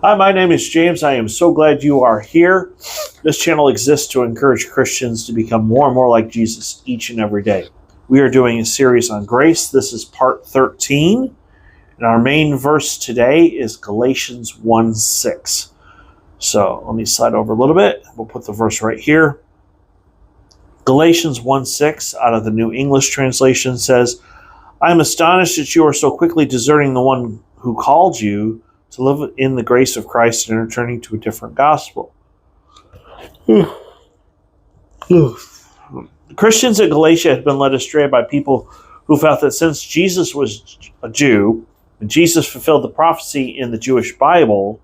Hi, my name is James. I am so glad you are here. This channel exists to encourage Christians to become more and more like Jesus each and every day. We are doing a series on grace. This is part 13. And our main verse today is Galatians 1:6. So let me slide over a little bit. We'll put the verse right here. Galatians 1:6 out of the New English Translation says, I am astonished that you are so quickly deserting the one who called you to live in the grace of Christ and returning to a different gospel. Christians at Galatia had been led astray by people who felt that since Jesus was a Jew, and Jesus fulfilled the prophecy in the Jewish Bible,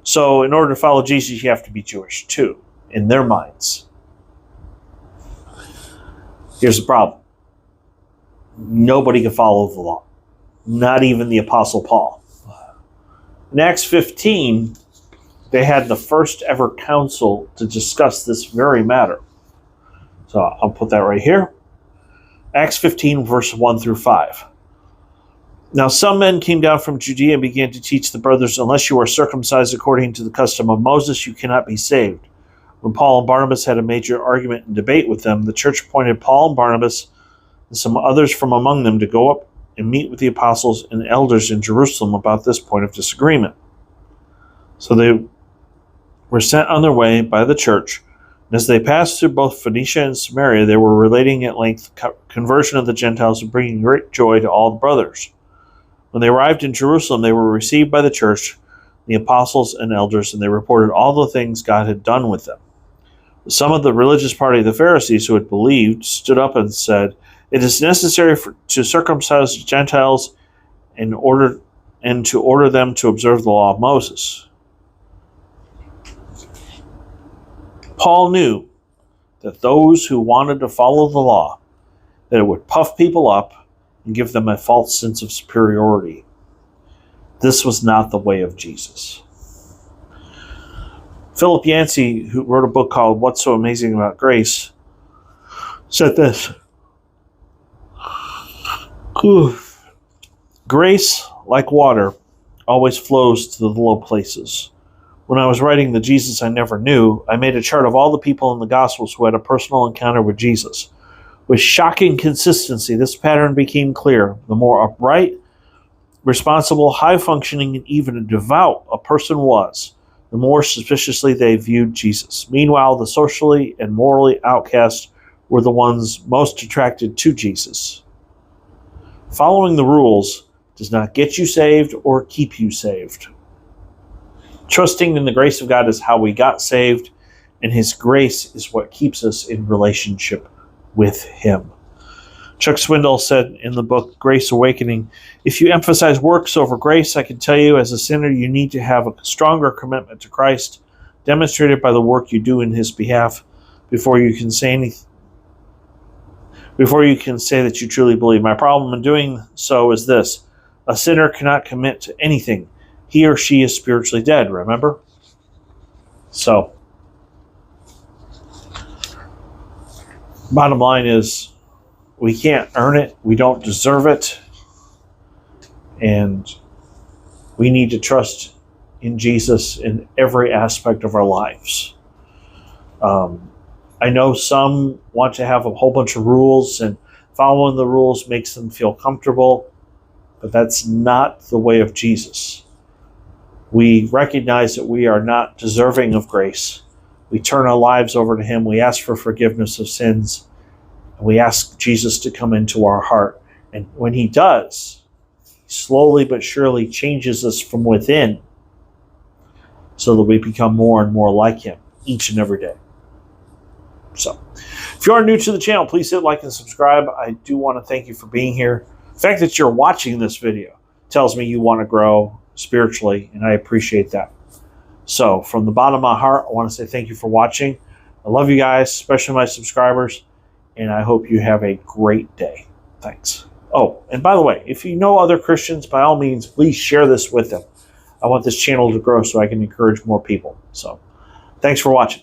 so in order to follow Jesus, you have to be Jewish too, in their minds. Here's the problem. Nobody can follow the law, not even the Apostle Paul. In Acts 15, they had the first ever council to discuss this very matter. So I'll put that right here. Acts 15, verse 1 through 5. Now some men came down from Judea and began to teach the brothers, unless you are circumcised according to the custom of Moses, you cannot be saved. When Paul and Barnabas had a major argument and debate with them, the church appointed Paul and Barnabas and some others from among them to go up and meet with the apostles and elders in Jerusalem about this point of disagreement. So they were sent on their way by the church, and as they passed through both Phoenicia and Samaria, they were relating at length the conversion of the Gentiles and bringing great joy to all the brothers. When they arrived in Jerusalem, they were received by the church, the apostles and elders, and they reported all the things God had done with them. Some of the religious party of the Pharisees who had believed stood up and said, it is necessary to circumcise Gentiles and to order them to observe the law of Moses. Paul knew that those who wanted to follow the law, that it would puff people up and give them a false sense of superiority. This was not the way of Jesus. Philip Yancey, who wrote a book called What's So Amazing About Grace, said this. Grace, like water, always flows to the low places. When I was writing The Jesus I Never Knew, I made a chart of all the people in the Gospels who had a personal encounter with Jesus. With shocking consistency, this pattern became clear. The more upright, responsible, high-functioning, and even devout a person was, the more suspiciously they viewed Jesus. Meanwhile, the socially and morally outcast were the ones most attracted to Jesus. Following the rules does not get you saved or keep you saved. Trusting in the grace of God is how we got saved, and His grace is what keeps us in relationship with Him. Chuck Swindoll said in the book Grace Awakening, if you emphasize works over grace, I can tell you as a sinner you need to have a stronger commitment to Christ, demonstrated by the work you do in His behalf, before you can say that you truly believe. My problem in doing so is this. A sinner cannot commit to anything. He or she is spiritually dead, remember? So, bottom line is, we can't earn it. We don't deserve it. And we need to trust in Jesus in every aspect of our lives. I know some want to have a whole bunch of rules, and following the rules makes them feel comfortable, but that's not the way of Jesus. We recognize that we are not deserving of grace. We turn our lives over to Him. We ask for forgiveness of sins. And we ask Jesus to come into our heart. And when He does, He slowly but surely changes us from within so that we become more and more like Him each and every day. So, if you are new to the channel, please hit like and subscribe. I do want to thank you for being here. The fact that you're watching this video tells me you want to grow spiritually, and I appreciate that. So, from the bottom of my heart, I want to say thank you for watching. I love you guys, especially my subscribers, and I hope you have a great day. Thanks. Oh, and by the way, if you know other Christians, by all means, please share this with them. I want this channel to grow so I can encourage more people. So, thanks for watching.